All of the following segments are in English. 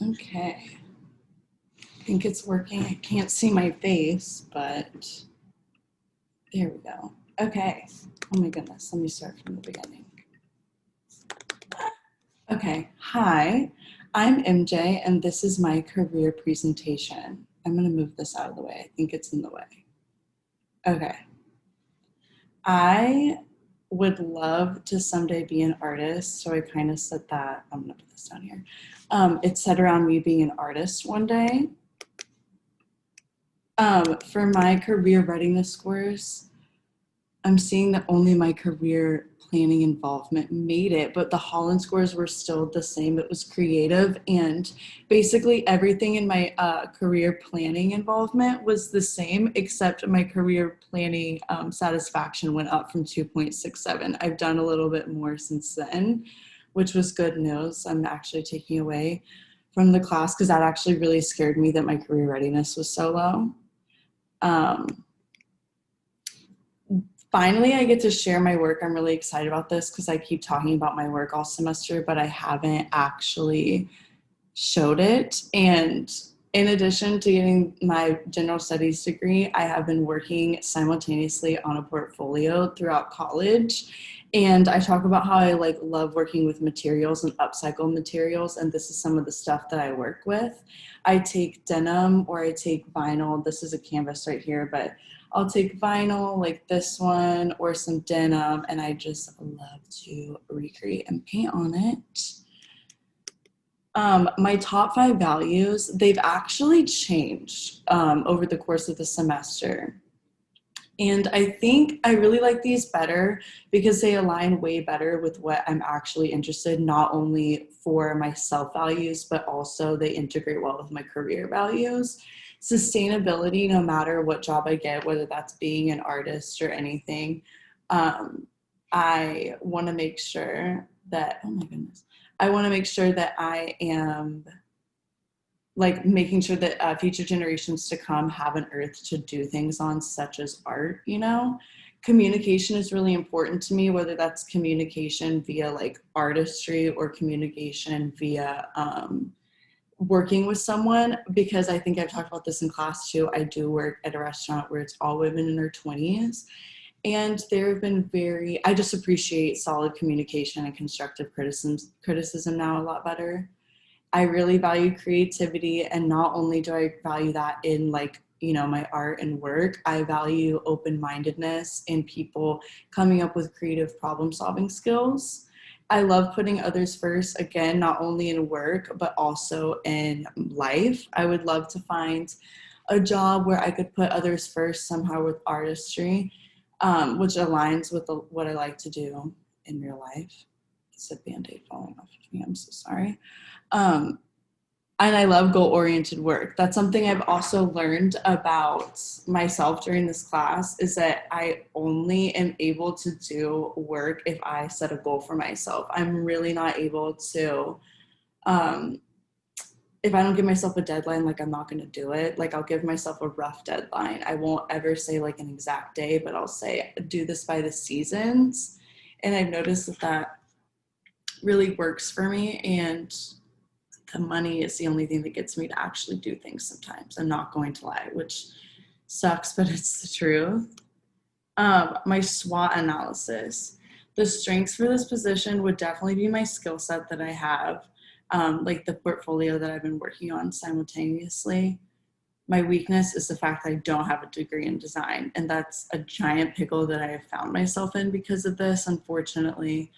Okay. I think it's working. I can't see my face, but there we go. Okay. Oh my goodness. Let me start from the beginning. Okay. Hi, I'm MJ, and this is my career presentation. I'm going to move this out of the way. I think it's in the way. Okay. I would love to someday be an artist, so I kind of said that. I'm going to put this down here. It said around me being an artist one day. For my career readiness scores, I'm seeing that only my career planning involvement made it, but the Holland scores were still the same. It was creative, and basically everything in my career planning involvement was the same, except my career planning satisfaction went up from 2.67. I've done a little bit more since then, which was good news. I'm actually taking away from the class because that actually really scared me that my career readiness was so low. Finally, I get to share my work. I'm really excited about this because I keep talking about my work all semester, but I haven't actually showed it. And in addition to getting my general studies degree, I have been working simultaneously on a portfolio throughout college. And I talk about how I love working with materials and upcycle materials. And this is some of the stuff that I work with. I take denim or I take vinyl. This is a canvas right here, but I'll take vinyl like this one or some denim, and I just love to recreate and paint on it. My top 5 values, they've actually changed over the course of the semester. And I think I really like these better because they align way better with what I'm actually interested in, not only for my self values, but also they integrate well with my career values. Sustainability, no matter what job I get, whether that's being an artist or anything, I want to make sure that, oh my goodness, I want to make sure that I am making sure that future generations to come have an earth to do things on, such as art. Communication is really important to me, whether that's communication via artistry or communication via working with someone, because I think I've talked about this in class too. I do work at a restaurant where it's all women in their 20s, and there have been I just appreciate solid communication and constructive criticism now a lot better. I really value creativity, and not only do I value that in my art and work, I value open-mindedness and people coming up with creative problem-solving skills. I love putting others first, again, not only in work, but also in life. I would love to find a job where I could put others first somehow with artistry, which aligns with what I like to do in real life. It's a Band-Aid falling off of me. I'm so sorry. And I love goal-oriented work. That's something I've also learned about myself during this class, is that I only am able to do work if I set a goal for myself. I'm really not able to, if I don't give myself a deadline, I'm not going to do it. I'll give myself a rough deadline. I won't ever say an exact day, but I'll say do this by the seasons. And I've noticed that really works for me, and the money is the only thing that gets me to actually do things sometimes. I'm not going to lie, which sucks, but it's the truth. My SWOT analysis. The strengths for this position would definitely be my skill set that I have, the portfolio that I've been working on simultaneously. My weakness is the fact that I don't have a degree in design, and that's a giant pickle that I have found myself in because of this. Unfortunately,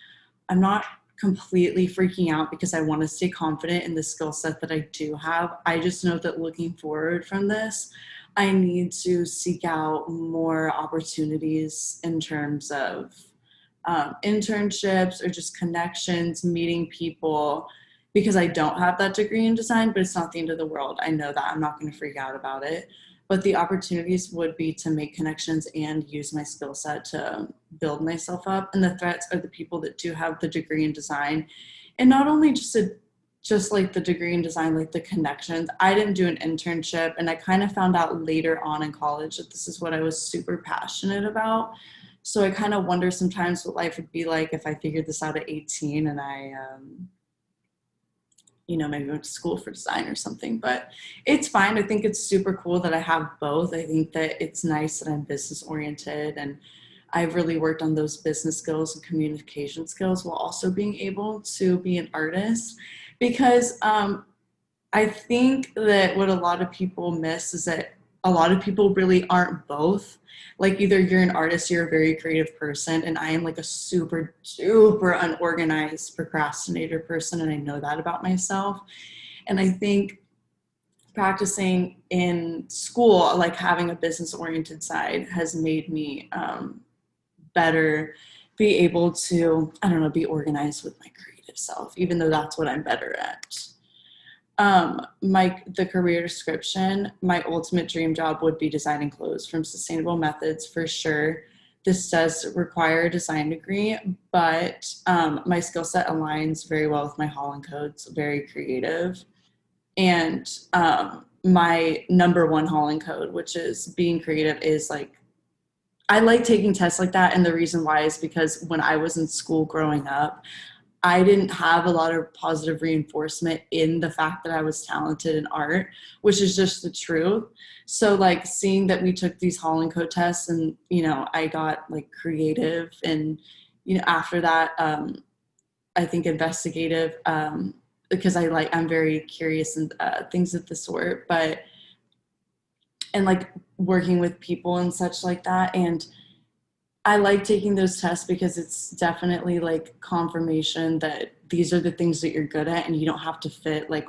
I'm not completely freaking out because I want to stay confident in the skill set that I do have. I just know that looking forward from this, I need to seek out more opportunities in terms of internships or just connections, meeting people, because I don't have that degree in design, but it's not the end of the world. I know that. I'm not going to freak out about it. But the opportunities would be to make connections and use my skill set to build myself up. And the threats are the people that do have the degree in design. And not only just the degree in design, the connections. I didn't do an internship, and I kind of found out later on in college that this is what I was super passionate about. So I kind of wonder sometimes what life would be like if I figured this out at 18 and I maybe went to school for design or something, but it's fine. I think it's super cool that I have both. I think that it's nice that I'm business oriented, and I've really worked on those business skills and communication skills while also being able to be an artist, because I think that what a lot of people miss is that a lot of people really aren't both. Like, either you're an artist, you're a very creative person, and I am like a super, super unorganized procrastinator person, and I know that about myself. And I think practicing in school, like having a business oriented side, has made me better be able to, I don't know, be organized with my creative self, even though that's what I'm better at. The career description, my ultimate dream job would be designing clothes from sustainable methods for sure. This does require a design degree, but my skill set aligns very well with my Holland codes, very creative. And my number one Holland code, which is being creative, is like, I like taking tests like that. And the reason why is because when I was in school growing up, I didn't have a lot of positive reinforcement in the fact that I was talented in art, which is just the truth. So like seeing that we took these Holland Code tests and, I got like creative, and, after that, I think investigative, because I'm very curious and things of the sort, and like working with people and such like that. And I like taking those tests because it's definitely like confirmation that these are the things that you're good at, and you don't have to fit like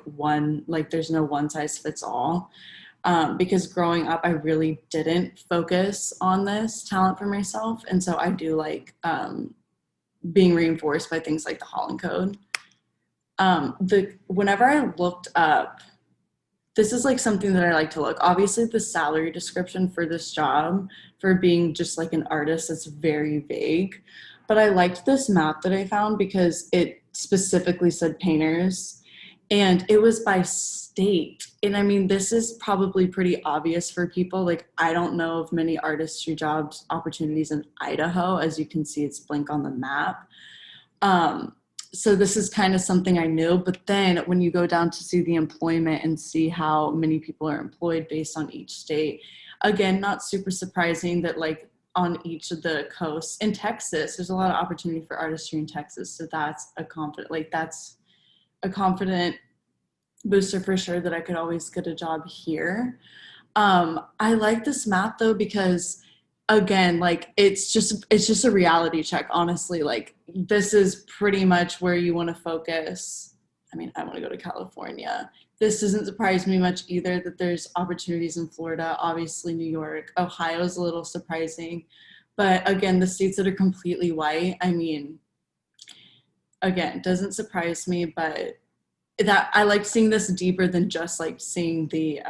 there's no one size fits all. Because growing up, I really didn't focus on this talent for myself. And so I do like being reinforced by things like the Holland Code. Whenever I looked up, this is like something that I like to look. Obviously, the salary description for this job, for being just like an artist, that's very vague. But I liked this map that I found because it specifically said painters, and it was by state. And I mean, this is probably pretty obvious for people. Like, I don't know of many artistry jobs opportunities in Idaho. As you can see, it's blank on the map. So this is kind of something I knew, but then when you go down to see the employment and see how many people are employed based on each state, again, not super surprising that like on each of the coasts. In Texas, there's a lot of opportunity for artistry in Texas. So that's a confident booster for sure that I could always get a job here. I like this map though, because again, like it's just a reality check, honestly. Like, this is pretty much where you want to focus. I mean, I want to go to California. This doesn't surprise me much either that there's opportunities in Florida, obviously New York. Ohio's a little surprising, but again, the states that are completely white, I mean, again, doesn't surprise me. But that I like seeing this deeper than just like seeing the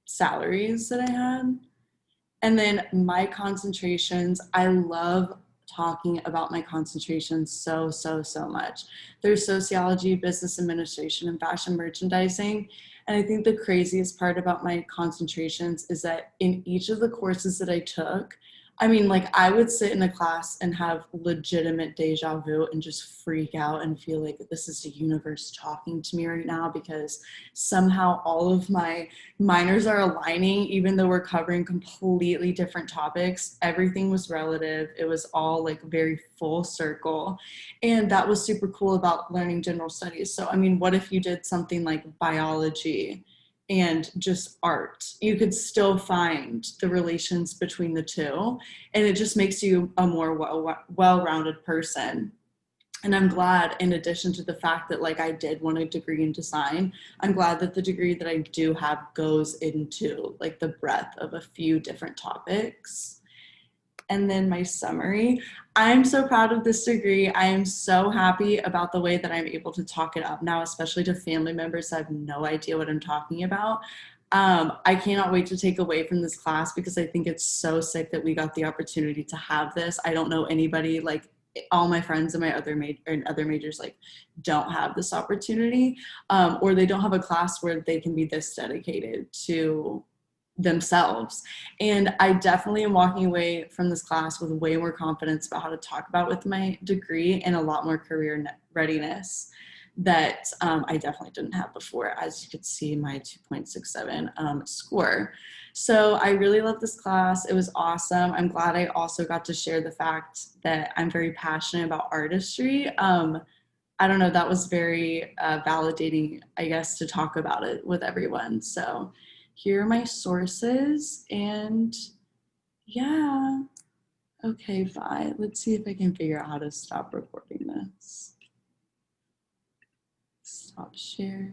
salaries that I had. And then my concentrations, I love talking about my concentrations so, so, so much. There's sociology, business administration, and fashion merchandising. And I think the craziest part about my concentrations is that in each of the courses that I took, I mean, like, I would sit in a class and have legitimate deja vu and just freak out and feel like this is the universe talking to me right now, because somehow all of my minors are aligning, even though we're covering completely different topics. Everything was relative. It was all like very full circle. And that was super cool about learning general studies. So, I mean, what if you did something like biology and just art? You could still find the relations between the two, and it just makes you a more well-rounded person. And I'm glad, in addition to the fact that like I did want a degree in design, I'm glad that the degree that I do have goes into like the breadth of a few different topics. And then my summary, I'm so proud of this degree. I am so happy about the way that I'm able to talk it up now, especially to family members that have no idea what I'm talking about. I cannot wait to take away from this class, because I think it's so sick that we got the opportunity to have this. I don't know anybody, like all my friends in my other majors like don't have this opportunity, or they don't have a class where they can be this dedicated to themselves. And I definitely am walking away from this class with way more confidence about how to talk about with my degree and a lot more career readiness. that I definitely didn't have before, as you could see my 2.67 score. So I really love this class. It was awesome. I'm glad I also got to share the fact that I'm very passionate about artistry. I don't know, that was very validating, I guess, to talk about it with everyone. So here are my sources, and yeah. Okay, bye. Let's see if I can figure out how to stop recording this. Stop share.